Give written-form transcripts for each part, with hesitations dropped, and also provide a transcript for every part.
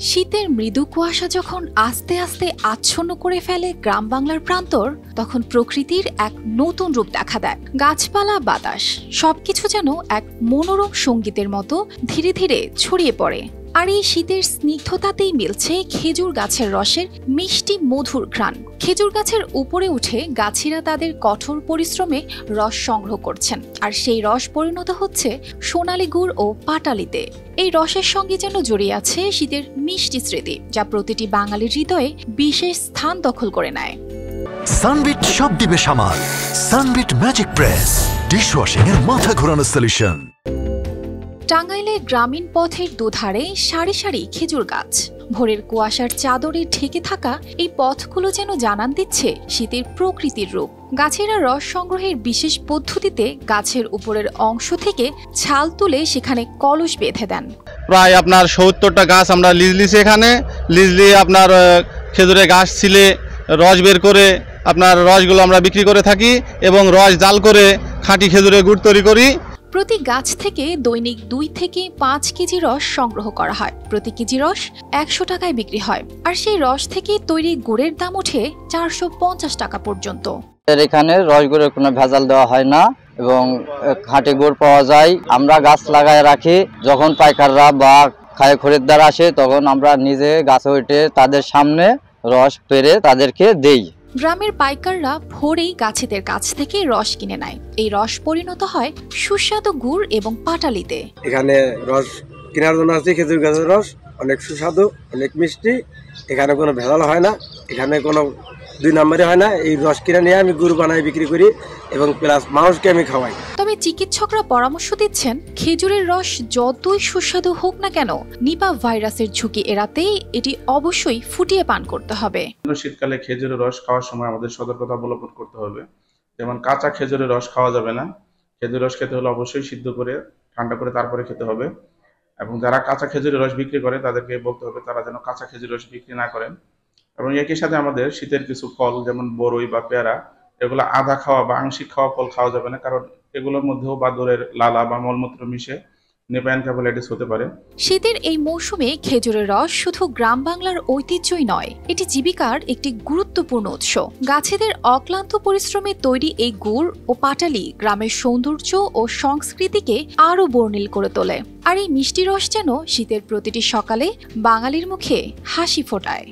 শীতের মৃদু কুয়াশা যখন আস্তে আস্তে আচ্ছন্ন করে ফেলে গ্রাম বাংলার প্রান্তর, তখন প্রকৃতির এক নতুন রূপ দেখা দেয়। গাছপালা, বাতাস সবকিছু যেন এক মনোরম সঙ্গীতের মতো ধীরে ধীরে ছড়িয়ে পড়ে। আর এই শীতের স্নিগ্ধতাতেই মিলছে খেজুর গাছের রসের মিষ্টি মধুর ঘ্রাণ। খেজুর গাছের উপরে উঠে গাছিরা তাদের কঠোর পরিশ্রমে রস সংগ্রহ করছেন, আর সেই রস পরিণত হচ্ছে সোনালী গুড় ও পাটালিতে। এই রসের সঙ্গে যেন জড়িয়ে আছে শীতের মিষ্টি স্মৃতি, যা প্রতিটি বাঙালির হৃদয়ে বিশেষ স্থান দখল করে নেয়। সানবিট সব দিবে সামাল। সানবিট ম্যাজিক প্রেস, ডিশওয়াশিং এর মাথা ঘোরানো সলিউশন। টাঙ্গাইলে গ্রামীণ পথের দুধারে সারি সারি খেজুর গাছ। ভোরের কুয়াশার চাদরে ঢেকে থাকা এই পথগুলো যেন জানান দিচ্ছে শীতের প্রকৃতির রূপ। গাছেরা রস সংগ্রহের বিশেষ পদ্ধতিতে গাছের উপরের অংশ থেকে ছাল তুলে সেখানে কলস বেঁধে দেন। প্রায় আপনার ৭০টা গাছ আমরা লিজ এখানে আপনার খেজুরের গাছ ছিলে রস বের করে আপনার রসগুলো আমরা বিক্রি করে থাকি এবং রস জাল করে খাঁটি খেজুরের গুড় তৈরি করি। প্রতি গাছ থেকে দৈনিক ২ থেকে ৫ কেজি রস সংগ্রহ করা হয়। প্রতি কেজি রস ১০০ টাকায় বিক্রি হয়, আর সেই রস থেকে তৈরি গুড়ের দাম ওঠে ৪৫০ টাকা পর্যন্ত। এখানে রসগুড়ের কোনো ভেজাল দেওয়া হয় না এবং খাঁটি গুড় পাওয়া যায়। আমরা গাছ লাগায় রাখি, যখন পাইকাররা বা খরিদ্দার আসে তখন আমরা নিজে গাছে উঠে তাদের সামনে রস পেরে তাদেরকে দেই। গ্রামের পাইকাররা ভোরেই গাছেদের কাছ থেকে রস কিনে নেয়। এই রস পরিণত হয় সুস্বাদু গুড় এবং পাটালিতে। এখানে রস কেনার জন্য আছে খেজুর গাছের রস, অনেক সুস্বাদু, অনেক মিষ্টি। এখানে কোনো ভেজাল হয় না, এখানে কোনো ২ নম্বরে হয় না। এই রস কিনে নিয়ে আমি গুড় বানাই বিক্রি করি এবং প্লাস মানুষকে আমি খাওয়াই। তবে চিকিৎসকরা পরামর্শ দিচ্ছেন, খেজুরের রস যতই সুস্বাদু হোক না কেন, নিপা ভাইরাসের ঝুঁকি এড়াতে এটি অবশ্যই ফুটিয়ে পান করতে হবে। শীতকালে খেজুরের রস খাওয়ার সময় আমাদের সতর্কতা অবলম্বন করতে হবে। যেমন কাঁচা খেজুরের রস খাওয়া যাবে না। খেজুর রস খেতে হলে অবশ্যই সিদ্ধ করে ঠান্ডা করে তারপরে খেতে হবে। এবং যারা কাঁচা খেজুরের রস বিক্রি করে তাদেরকে বলতে হবে তারা যেন কাঁচা খেজুরের রস বিক্রি না করেন। এবং একই সাথে আমাদের শীতের কিছু ফল যেমন বরই বা পেয়ারা, এগুলো আধা খাওয়া বা আংশিক খাওয়া ফল খাওয়া যাবে না, কারণ এগুলোর মধ্যেও বাদুড়ের লালা বা মলমূত্র মিশে নিপা এনকেফেলাইটিস হতে পারে। শীতের এই মৌসুমে খেজুরের রস শুধু গ্রাম বাংলার ঐতিহ্যই নয়, এটি জীবিকার একটি গুরুত্বপূর্ণ উৎস। গাছেদের অক্লান্ত পরিশ্রমে তৈরি এই গুড় ও পাটালি গ্রামের সৌন্দর্য ও সংস্কৃতিকে আরও বর্ণিল করে তোলে। আর এই মিষ্টি রস যেন শীতের প্রতিটি সকালে বাঙালির মুখে হাসি ফোটায়।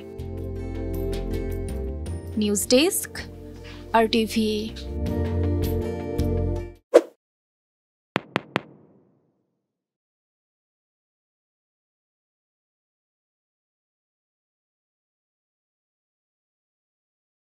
News desk, RTV।